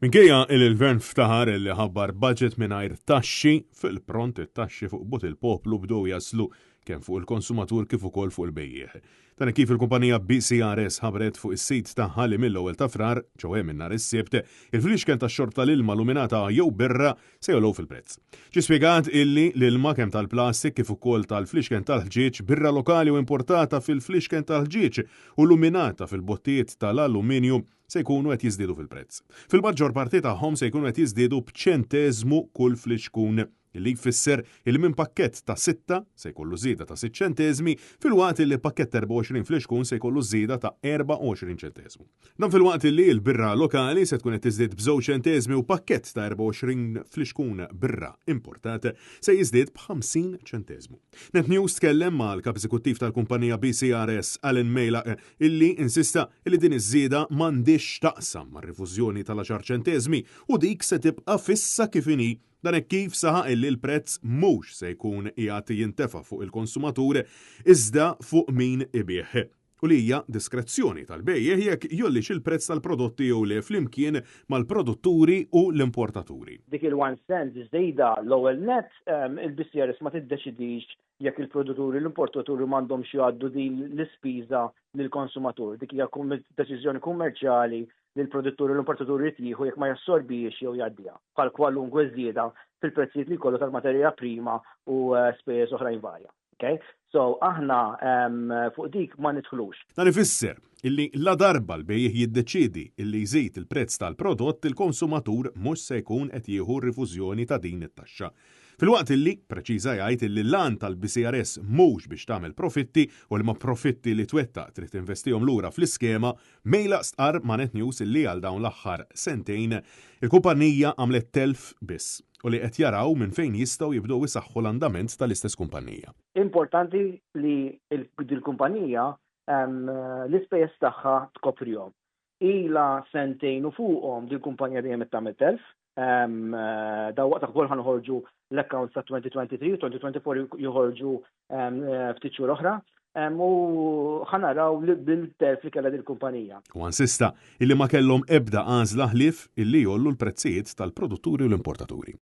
Minkejja il-gvern ftaħar li ħabbar budget mingħajr taxxi fil-pront it-taxxi fuq bot il-poplu bdew jaslu kemm fuq il-konsumatur kif ukoll fuq il-bejjieħ. Dan kif il-kumpanija BCRS ħabret fuq is-sit tagħha li mill-ewwel ta' frar, ġewwa minn nhar is-Sibt, il-fliexken tax-xorb tal-ilma luminata jew birra se jolgħu fil-prezz. Ġie spjegat illi l-ilma kemm tal-plastik kif ukoll tal-fliexken tal-ħġieġ, birra lokali u importata fil-fliexken tal-ħġieġ u luminata fil-bottijiet tal-alluminju se jkunu qed jiżdiedu fil-prezz. Fil-maġġor parti tagħhom se jkunu qed jiżdiedu b'ċenteżmu kull fliexkun li jfisser il minn pakkett ta' 6 se jkollu żieda ta' 6 ċenteżmi fil-waqt li pakkett 24 fliexkun se jkollu żieda ta' 24 ċenteżmu. Dan fil-waqt li l-birra lokali se tkun qed tiżdied b'2 ċenteżmi u pakkett ta' 24 fliexkun birra importat se jiżdied b'50 ċenteżmu. Net News tkellem mal-kap eżekuttiv tal-kumpanija BCRS Alan Mejlaq illi insista illi din iż-żieda m'għandix taqsam mar-rifużjoni tal-10 ċenteżmi u dik se tibqa' fissa kif inhi. Dan hekk kif saħaq illi l-prezz mhux se jkun qiegħed jintefa' fuq il-konsumatur iżda fuq min ibih. U li hija diskrezzjoni tal-bejjeħ jekk jollix il-prezz tal-prodotti jew le flimkien mal-produtturi u l-importaturi. Dik il-1 cent żejda l-ewwel net il-BCRS ma tiddeċidix jekk il-produtturi l-importaturi m'għandhomx jgħaddu din l-ispiża lill-konsumatur. Dik hija deċiżjoni kummerċjali li l-produtturi l-importaturi tieħu jekk ma jassorbix jew jgħaddiha bħal kwalunkwe żieda fil-prezzijiet li jkollu tal-materja prima u spejjeż oħrajn varja. Okay? So aħna fuq dik ma nidħlux. Dan ifisser illi la darba l-bejjeħ jiddeċiedi illi jżid il-prezz tal-prodott il-konsumatur mhux se jkun qed jieħu r-rifużjoni ta' din it-taxxa. Fil-waqt illi preċiża jgħid illi l-lan tal-BCRS mhux biex tagħmel profitti u li ma profitti li twettaq trid tinvestihom lura fl-iskema, Mejlaq stqarr ma' Net News illi għal dawn l-aħħar sentejn il-kumpanija għamlet telf biss u li qed jaraw minn fejn jistgħu jibdew isaħħu l-andament tal-istess kumpanija. Importanti li l-kumpanija l-ispejjeż tagħha tkoprihom. Ilha sentejn u fuqhom dil-kumpanija dejjem qed tagħmel telf. Da waqt ukoll ħanħorġu l-accounts ta' 2023 u 2024 joħorġu ftit xhur oħra. U ħanaraw bil-telf li kellha dil-kumpanija. U insista illi ma kellhom ebda għażla ħlief illi jollu l-prezzijiet tal-produtturi u l-importaturi.